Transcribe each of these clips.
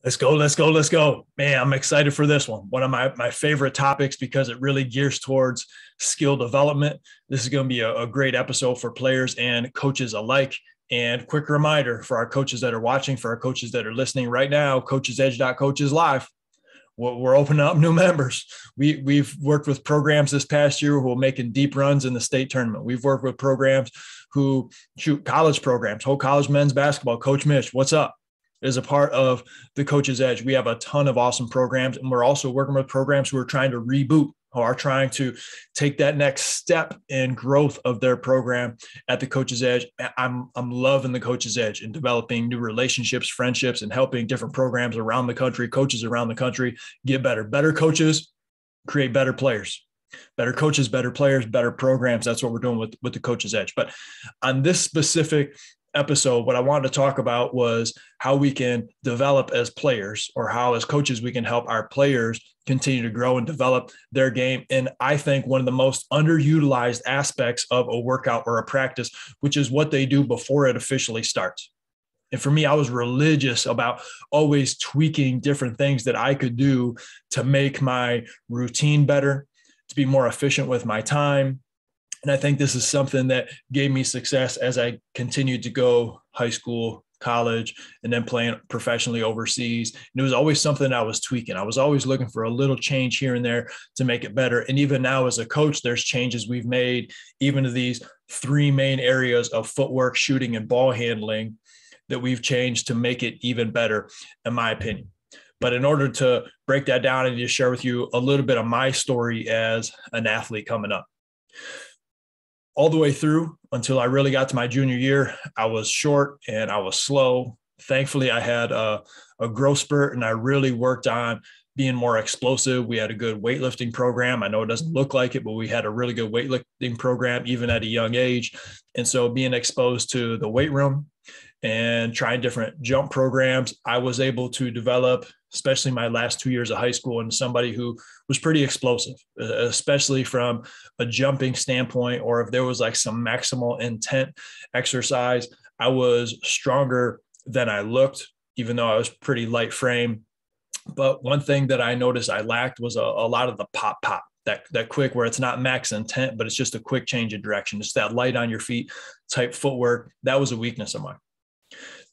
Let's go, let's go, let's go. Man, I'm excited for this one. One of my favorite topics because it really gears towards skill development. This is going to be a great episode for players and coaches alike. And quick reminder for our coaches that are watching, for our coaches that are listening right now, coachsedge.coach is live. We're opening up new members. We've worked with programs this past year who are making deep runs in the state tournament. We've worked with programs who shoot college programs, whole college men's basketball. Coach Mitch, what's up? Is a part of the Coach's Edge. We have a ton of awesome programs, and we're also working with programs who are trying to reboot, who are trying to take that next step in growth of their program at the Coach's Edge. I'm loving the Coach's Edge and developing new relationships, friendships, and helping different programs around the country, coaches around the country get better. Better coaches create better players. Better coaches, better players, better programs. That's what we're doing with the Coach's Edge. But on this specific episode, what I wanted to talk about was how we can develop as players, or how as coaches we can help our players continue to grow and develop their game. And I think one of the most underutilized aspects of a workout or a practice, which is what they do before it officially starts. And for me, I was religious about always tweaking different things that I could do to make my routine better, to be more efficient with my time. And I think this is something that gave me success as I continued to go high school, college, and then playing professionally overseas. And it was always something I was tweaking. I was always looking for a little change here and there to make it better. And even now as a coach, there's changes we've made, even to these three main areas of footwork, shooting, and ball handling, that we've changed to make it even better, in my opinion. But in order to break that down, I need to share with you a little bit of my story as an athlete coming up. All the way through until I really got to my junior year, I was short and I was slow. Thankfully, I had a growth spurt, and I really worked on being more explosive. We had a good weightlifting program. I know it doesn't look like it, but we had a really good weightlifting program, even at a young age. And so being exposed to the weight room and trying different jump programs, I was able to develop, especially my last 2 years of high school, and somebody who was pretty explosive, especially from a jumping standpoint, or if there was like some maximal intent exercise, I was stronger than I looked, even though I was pretty light frame. But one thing that I noticed I lacked was a lot of the pop, that quick, where it's not max intent, but it's just a quick change of direction. It's that light on your feet type footwork. That was a weakness of mine.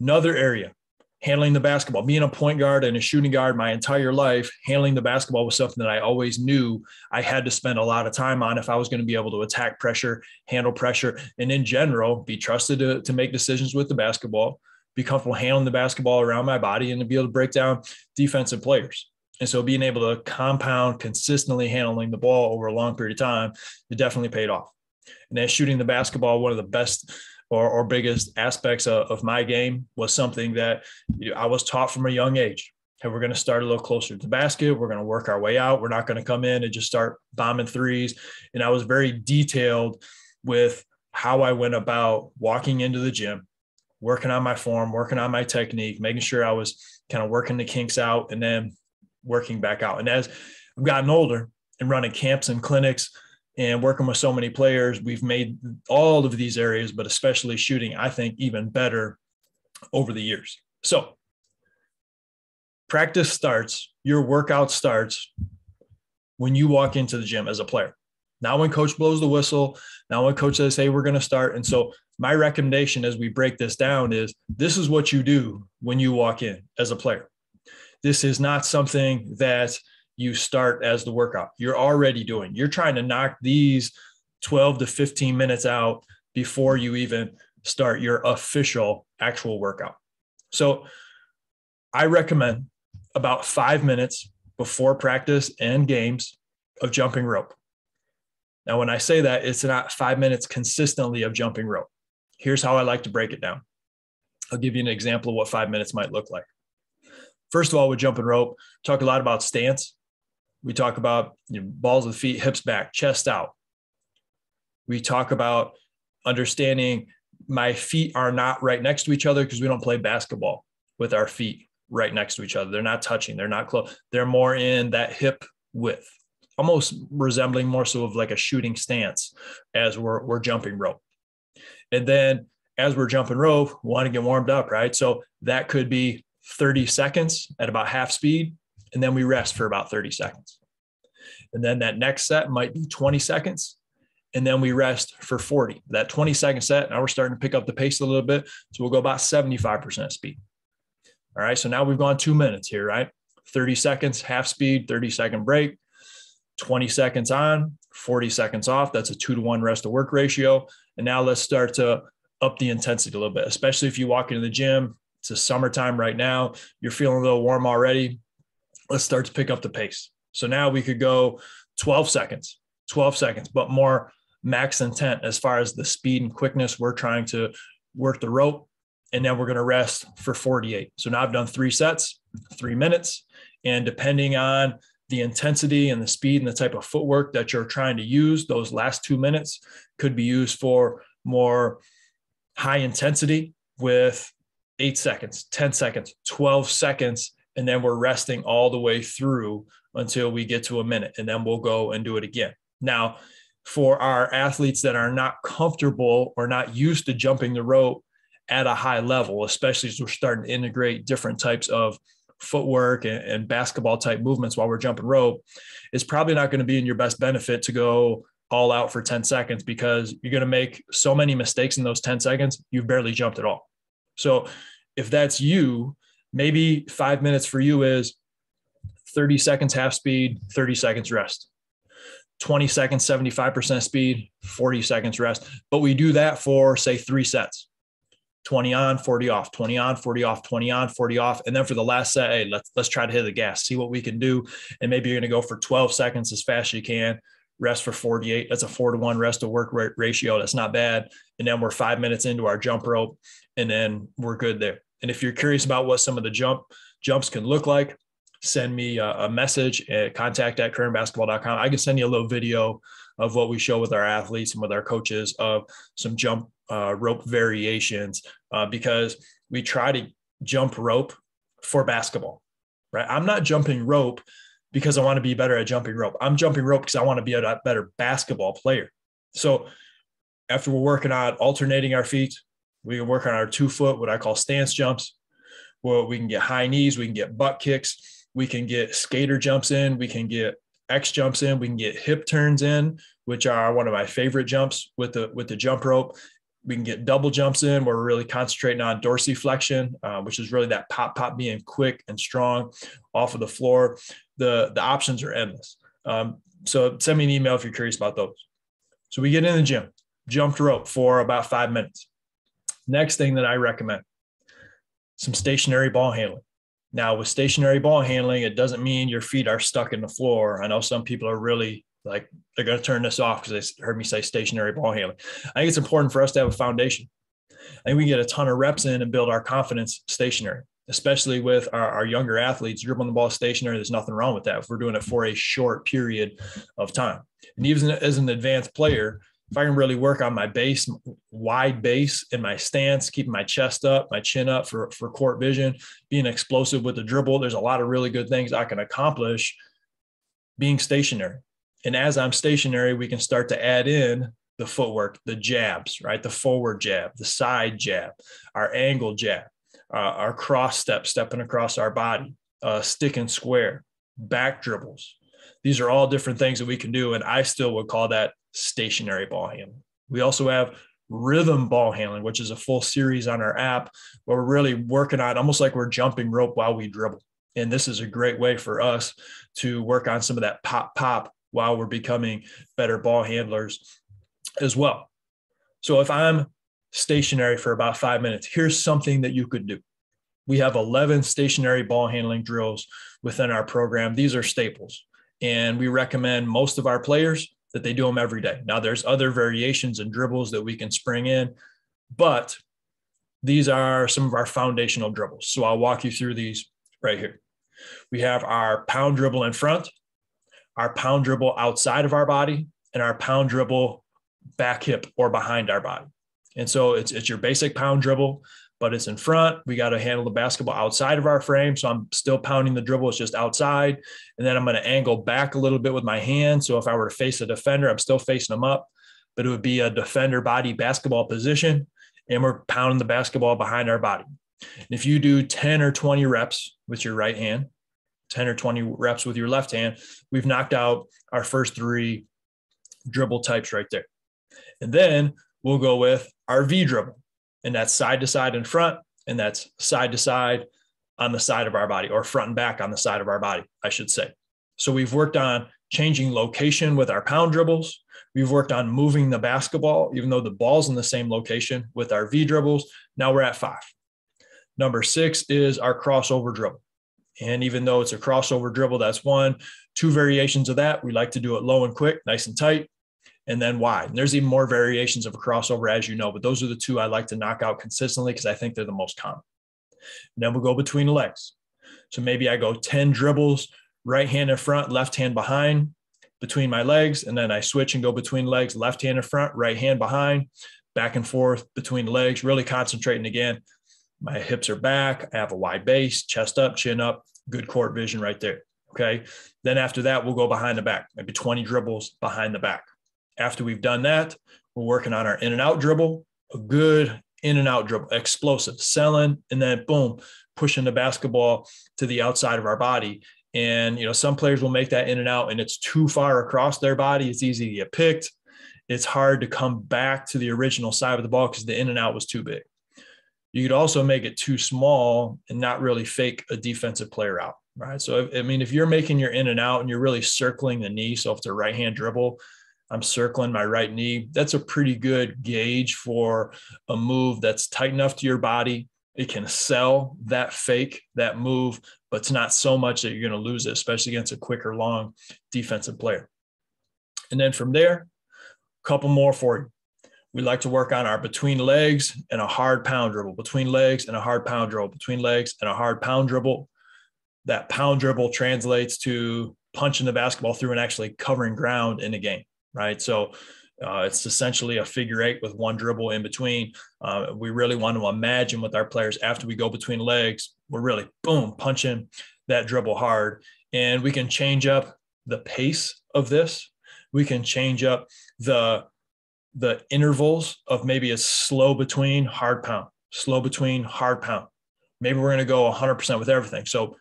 Another area, handling the basketball. Being a point guard and a shooting guard my entire life, handling the basketball was something that I always knew I had to spend a lot of time on if I was going to be able to attack pressure, handle pressure, and in general, be trusted to make decisions with the basketball, be comfortable handling the basketball around my body, and to be able to break down defensive players. And so being able to compound consistently handling the ball over a long period of time, it definitely paid off. And then shooting the basketball, one of the best or biggest aspects of my game was something that I was taught from a young age. Hey, we're going to start a little closer to the basket. We're going to work our way out. We're not going to come in and just start bombing threes. And I was very detailed with how I went about walking into the gym, working on my form, working on my technique, making sure I was kind of working the kinks out and then working back out. And as I've gotten older and running camps and clinics and working with so many players, we've made all of these areas, but especially shooting, I think, even better over the years. So practice starts, your workout starts when you walk into the gym as a player. Not when coach blows the whistle, not when coach says, hey, we're going to start. And so my recommendation as we break this down is this is what you do when you walk in as a player. This is not something that you start as the workout. You're already doing. You're trying to knock these 12 to 15 minutes out before you even start your official actual workout. So I recommend about 5 minutes before practice and games of jumping rope. Now, when I say that, it's not 5 minutes consistently of jumping rope. Here's how I like to break it down. I'll give you an example of what 5 minutes might look like. First of all, with jumping rope, talk a lot about stance. We talk about balls of the feet, hips back, chest out. We talk about understanding my feet are not right next to each other because we don't play basketball with our feet right next to each other. They're not touching. They're not close. They're more in that hip width, almost resembling more so of like a shooting stance as we're jumping rope. And then as we're jumping rope, we want to get warmed up, right? So that could be 30 seconds at about half speed, and then we rest for about 30 seconds. And then that next set might be 20 seconds, and then we rest for 40. That 20-second set, now we're starting to pick up the pace a little bit, so we'll go about 75% speed. All right, so now we've gone 2 minutes here, right? 30 seconds, half speed, 30-second break, 20 seconds on, 40 seconds off. That's a 2-to-1 rest to work ratio. And now let's start to up the intensity a little bit, especially if you walk into the gym. It's the summertime right now. You're feeling a little warm already. Let's start to pick up the pace. So now we could go 12 seconds, but more max intent as far as the speed and quickness. We're trying to work the rope, and then we're going to rest for 48. So now I've done 3 sets, 3 minutes, and depending on the intensity and the speed and the type of footwork that you're trying to use, those last 2 minutes could be used for more high intensity with 8 seconds, 10 seconds, 12 seconds, and then we're resting all the way through until we get to a minute, and then we'll go and do it again. Now, for our athletes that are not comfortable or not used to jumping the rope at a high level, especially as we're starting to integrate different types of footwork and basketball type movements while we're jumping rope, it's probably not going to be in your best benefit to go all out for 10 seconds because you're going to make so many mistakes in those 10 seconds, you've barely jumped at all. So if that's you, maybe 5 minutes for you is 30 seconds half speed, 30 seconds rest. 20 seconds, 75% speed, 40 seconds rest. But we do that for, say, 3 sets. 20 on, 40 off, 20 on, 40 off, 20 on, 40 off. And then for the last set, hey, let's try to hit the gas, see what we can do. And maybe you're going to go for 12 seconds as fast as you can, rest for 48. That's a 4-to-1 rest to work ratio. That's not bad. And then we're 5 minutes into our jump rope, and then we're good there. And if you're curious about what some of the jumps can look like, send me a message at contact@currentbasketball.com. I can send you a little video of what we show with our athletes and with our coaches of some jump rope variations because we try to jump rope for basketball, right? I'm not jumping rope because I want to be better at jumping rope. I'm jumping rope because I want to be a better basketball player. So after we're working on alternating our feet, we can work on our 2-foot, what I call stance jumps, where we can get high knees, we can get butt kicks, we can get skater jumps in, we can get X jumps in, we can get hip turns in, which are one of my favorite jumps with the jump rope. We can get double jumps in where we're really concentrating on dorsiflexion, which is really that pop being quick and strong off of the floor. The options are endless. So send me an email if you're curious about those. So we get in the gym, jumped rope for about 5 minutes. Next thing that I recommend, some stationary ball handling. Now with stationary ball handling, it doesn't mean your feet are stuck in the floor. I know some people are really like, they're going to turn this off because they heard me say stationary ball handling. I think it's important for us to have a foundation. I think we can get a ton of reps in and build our confidence stationary, especially with our younger athletes. Dribbling the ball stationary, there's nothing wrong with that if we're doing it for a short period of time. And even as an advanced player, if I can really work on my base, wide base in my stance, keeping my chest up, my chin up for court vision, being explosive with the dribble, there's a lot of really good things I can accomplish being stationary. And as I'm stationary, we can start to add in the footwork, the jabs, right? The forward jab, the side jab, our angle jab, our cross step, stepping across our body, stick and square, back dribbles. These are all different things that we can do. And I still would call that stationary ball handling. We also have rhythm ball handling, which is a full series on our app where we're really working on almost like we're jumping rope while we dribble. And this is a great way for us to work on some of that pop while we're becoming better ball handlers as well. So if I'm stationary for about 5 minutes, here's something that you could do. We have 11 stationary ball handling drills within our program. These are staples. And we recommend most of our players that they do them every day. Now there's other variations and dribbles that we can spring in, but these are some of our foundational dribbles. So I'll walk you through these right here. We have our pound dribble in front, our pound dribble outside of our body, and our pound dribble back hip or behind our body. And so it's your basic pound dribble, but it's in front. We got to handle the basketball outside of our frame. So I'm still pounding the dribble. It's just outside. And then I'm going to angle back a little bit with my hand. So if I were to face a defender, I'm still facing them up, but it would be a defender body basketball position. And we're pounding the basketball behind our body. And if you do 10 or 20 reps with your right hand, 10 or 20 reps with your left hand, we've knocked out our first 3 dribble types right there. And then we'll go with our V dribble. And that's side to side in front, and that's side to side on the side of our body, or front and back on the side of our body, I should say. So we've worked on changing location with our pound dribbles. We've worked on moving the basketball, even though the ball's in the same location, with our V dribbles. Now we're at 5. Number 6 is our crossover dribble. And even though it's a crossover dribble, that's 1. 2 variations of that. We like to do it low and quick, nice and tight, and then wide. And there's even more variations of a crossover, as you know, but those are the 2 I like to knock out consistently because I think they're the most common. And then we'll go between the legs. So maybe I go 10 dribbles, right hand in front, left hand behind, between my legs, and then I switch and go between legs, left hand in front, right hand behind, back and forth between legs, really concentrating again. My hips are back. I have a wide base, chest up, chin up, good court vision right there. Okay. Then after that, we'll go behind the back, maybe 20 dribbles behind the back. After we've done that, we're working on our in and out dribble, a good in and out dribble, explosive, selling, and then boom, pushing the basketball to the outside of our body. And, some players will make that in and out and it's too far across their body. It's easy to get picked. It's hard to come back to the original side of the ball because the in and out was too big. You could also make it too small and not really fake a defensive player out, right? So, if you're making your in and out and you're really circling the knee, so if it's a right hand dribble, I'm circling my right knee, that's a pretty good gauge for a move that's tight enough to your body. It can sell that fake, that move, but it's not so much that you're going to lose it, especially against a quicker, long defensive player. And then from there, a couple more for you. We like to work on our between legs and a hard pound dribble, between legs and a hard pound dribble, between legs and a hard pound dribble. That pound dribble translates to punching the basketball through and actually covering ground in a game, right? So it's essentially a figure 8 with 1 dribble in between. We really want to imagine with our players after we go between legs, we're really, boom, punching that dribble hard. And we can change up the pace of this. We can change up the intervals of maybe a slow between, hard pound, slow between, hard pound. Maybe we're going to go 100% with everything. So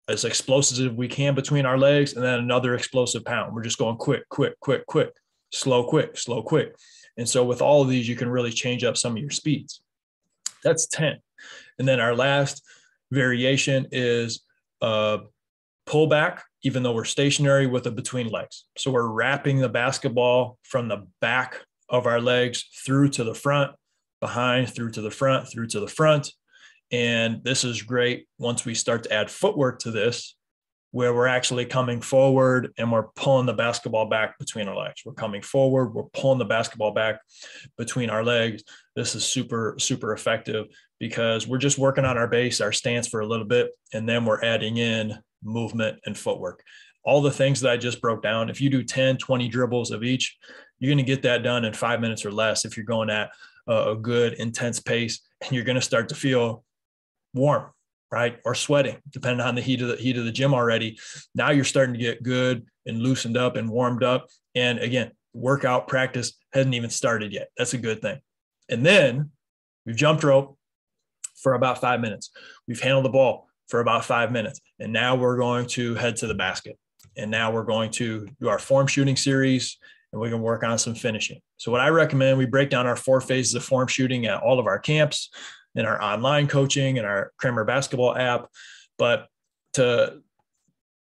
as explosive as we can between our legs, and then another explosive pound. We're just going quick, quick, quick, quick, slow, quick, slow, quick. And so with all of these, you can really change up some of your speeds. That's 10. And then our last variation is pull back, even though we're stationary, with a between legs. So we're wrapping the basketball from the back of our legs through to the front, behind, through to the front, through to the front. And this is great once we start to add footwork to this, where we're actually coming forward and we're pulling the basketball back between our legs. We're coming forward, we're pulling the basketball back between our legs. This is super, super effective because we're just working on our base, our stance for a little bit, and then we're adding in movement and footwork. All the things that I just broke down, if you do 10, 20 dribbles of each, you're going to get that done in 5 minutes or less if you're going at a good, intense pace, and you're going to start to feel warm, right? Or sweating, depending on the heat of the gym already. Now you're starting to get good and loosened up and warmed up. And again, workout practice hasn't even started yet. That's a good thing. And then we've jumped rope for about 5 minutes. We've handled the ball for about 5 minutes. And now we're going to head to the basket. And now we're going to do our form shooting series, and we can work on some finishing. So what I recommend, we break down our 4 phases of form shooting at all of our camps, in our online coaching and our Kramer basketball app. But to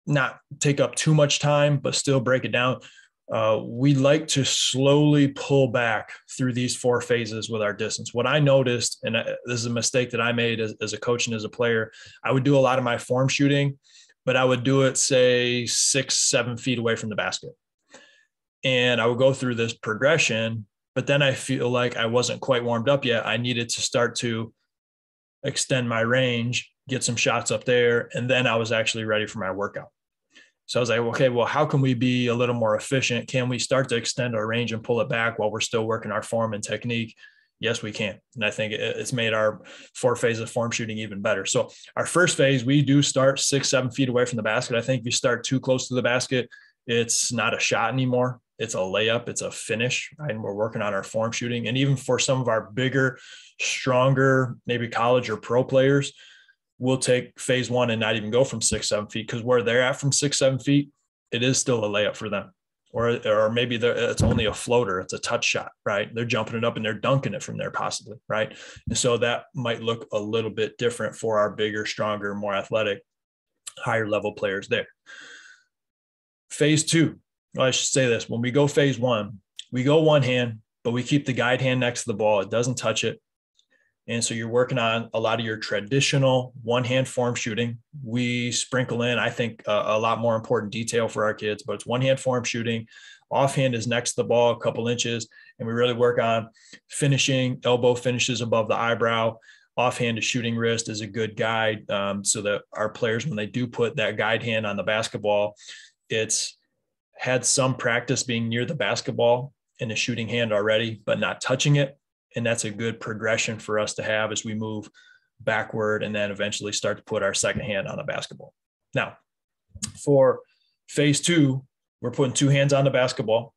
not take up too much time, but still break it down, we like to slowly pull back through these 4 phases with our distance. What I noticed, and this is a mistake that I made as a coach and as a player, I would do a lot of my form shooting, but I would do it, say, 6-7 feet away from the basket. And I would go through this progression, but then I feel like I wasn't quite warmed up yet. I needed to start to extend my range, get some shots up there, and then I was actually ready for my workout. So I was like, okay, well, how can we be a little more efficient? Can we start to extend our range and pull it back while we're still working our form and technique? Yes, we can. And I think it's made our 4 phases of form shooting even better. So our first phase, we do start 6-7 feet away from the basket. I think if you start too close to the basket, it's not a shot anymore. it's a layup, it's a finish, right? And we're working on our form shooting. And even for some of our bigger, stronger, maybe college or pro players, we'll take phase one and not even go from 6-7 feet, because where they're at from 6-7 feet, it is still a layup for them. Or maybe it's only a floater. It's a touch shot, right? They're jumping it up and they're dunking it from there possibly, right? And so that might look a little bit different for our bigger, stronger, more athletic, higher level players there. Phase two, well, I should say this. When we go phase one, we go one hand, but we keep the guide hand next to the ball. It doesn't touch it. And so you're working on a lot of your traditional one-hand form shooting. We sprinkle in, I think, a lot more important detail for our kids, but it's one-hand form shooting. Offhand is next to the ball a couple inches, and we really work on finishing, elbow finishes above the eyebrow. Offhand to shooting wrist is a good guide, so that our players, when they do put that guide hand on the basketball, it's had some practice being near the basketball in a shooting hand already, but not touching it. And that's a good progression for us to have as we move backward and then eventually start to put our second hand on the basketball. Now, for phase two, we're putting two hands on the basketball.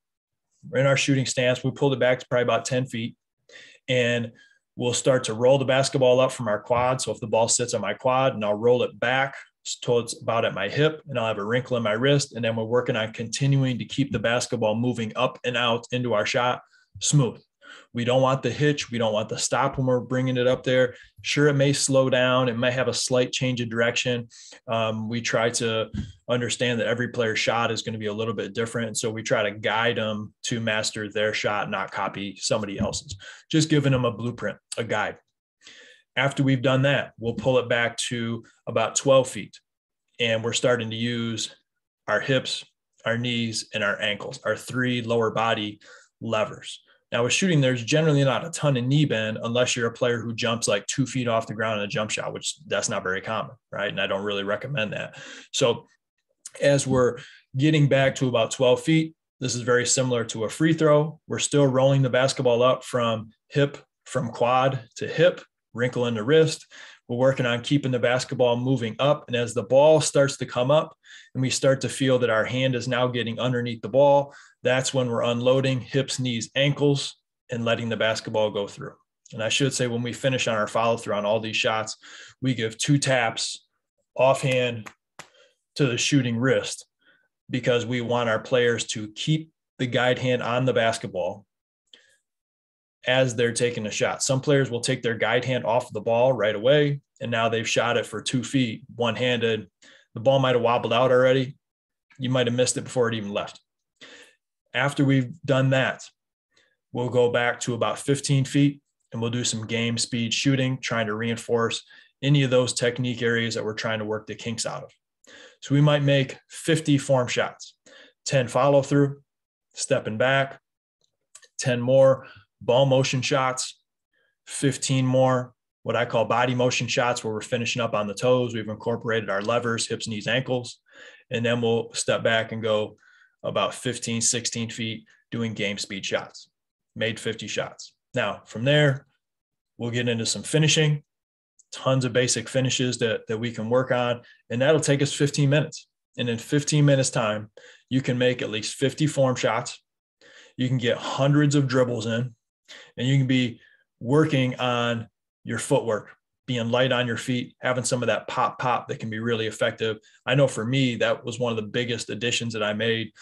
We're in our shooting stance. We pulled it back to probably about 10 feet. And we'll start to roll the basketball up from our quad. So if the ball sits on my quad, and I'll roll it back towards about at my hip, and I'll have a wrinkle in my wrist. And then we're working on continuing to keep the basketball moving up and out into our shot smooth. We don't want the hitch. We don't want the stop when we're bringing it up there. Sure, it may slow down. It may have a slight change of direction. We try to understand that every player's shot is going to be a little bit different. And so we try to guide them to master their shot, not copy somebody else's. Just giving them a blueprint, a guide. After we've done that, we'll pull it back to about 12 feet. And we're starting to use our hips, our knees, and our ankles, our three lower body levers. Now, with shooting, there's generally not a ton of knee bend unless you're a player who jumps like 2 feet off the ground in a jump shot, which that's not very common, right? And I don't really recommend that. So as we're getting back to about 12 feet, this is very similar to a free throw. We're still rolling the basketball up from quad to hip, wrinkle in the wrist. We're working on keeping the basketball moving up. And as the ball starts to come up and we start to feel that our hand is now getting underneath the ball, that's when we're unloading hips, knees, ankles, and letting the basketball go through. And I should say, when we finish on our follow through on all these shots, we give 2 taps offhand to the shooting wrist, because we want our players to keep the guide hand on the basketball as they're taking a shot. Some players will take their guide hand off the ball right away, and now they've shot it for 2 feet, one-handed. The ball might have wobbled out already. You might have missed it before it even left. After we've done that, we'll go back to about 15 feet, and we'll do some game speed shooting, trying to reinforce any of those technique areas that we're trying to work the kinks out of. So we might make 50 form shots, 10 follow through, stepping back, 10 more ball motion shots, 15 more what I call body motion shots, where we're finishing up on the toes. We've incorporated our levers, hips, knees, ankles, and then we'll step back and go about 15, 16 feet doing game speed shots, made 50 shots. Now, from there, we'll get into some finishing, tons of basic finishes that we can work on, and that'll take us 15 minutes. And in 15 minutes time, you can make at least 50 form shots. You can get hundreds of dribbles in, and you can be working on your footwork, being light on your feet, having some of that pop that can be really effective. I know for me, that was one of the biggest additions that I made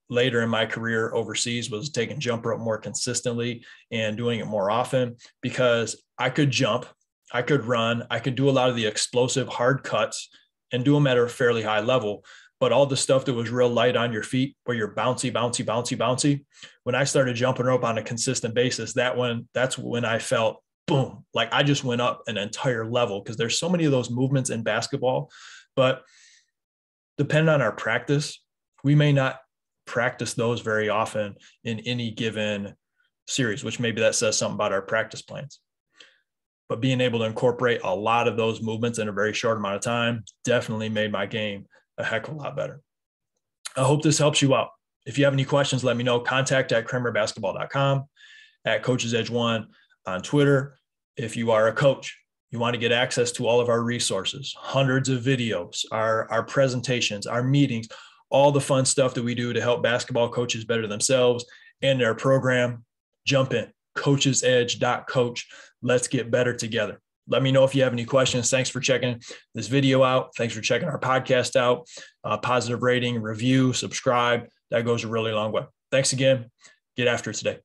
later in my career overseas, was taking jump rope more consistently and doing it more often, because I could jump, I could run, I could do a lot of the explosive hard cuts and do them at a fairly high level. But all the stuff that was real light on your feet, where you're bouncy, when I started jumping rope on a consistent basis, that's when I felt boom, like I just went up an entire level, because there's so many of those movements in basketball. But depending on our practice, we may not practice those very often in any given series, which maybe that says something about our practice plans. But being able to incorporate a lot of those movements in a very short amount of time definitely made my game a heck of a lot better. I hope this helps you out. If you have any questions, let me know. Contact at kramerbasketball.com, at coachsedge1 on Twitter. If you are a coach, you want to get access to all of our resources, hundreds of videos, our presentations, our meetings, all the fun stuff that we do to help basketball coaches better themselves and their program. Jump in, coachsedge.coach. Let's get better together. Let me know if you have any questions. Thanks for checking this video out. Thanks for checking our podcast out. Positive rating, review, subscribe. That goes a really long way. Thanks again. Get after it today.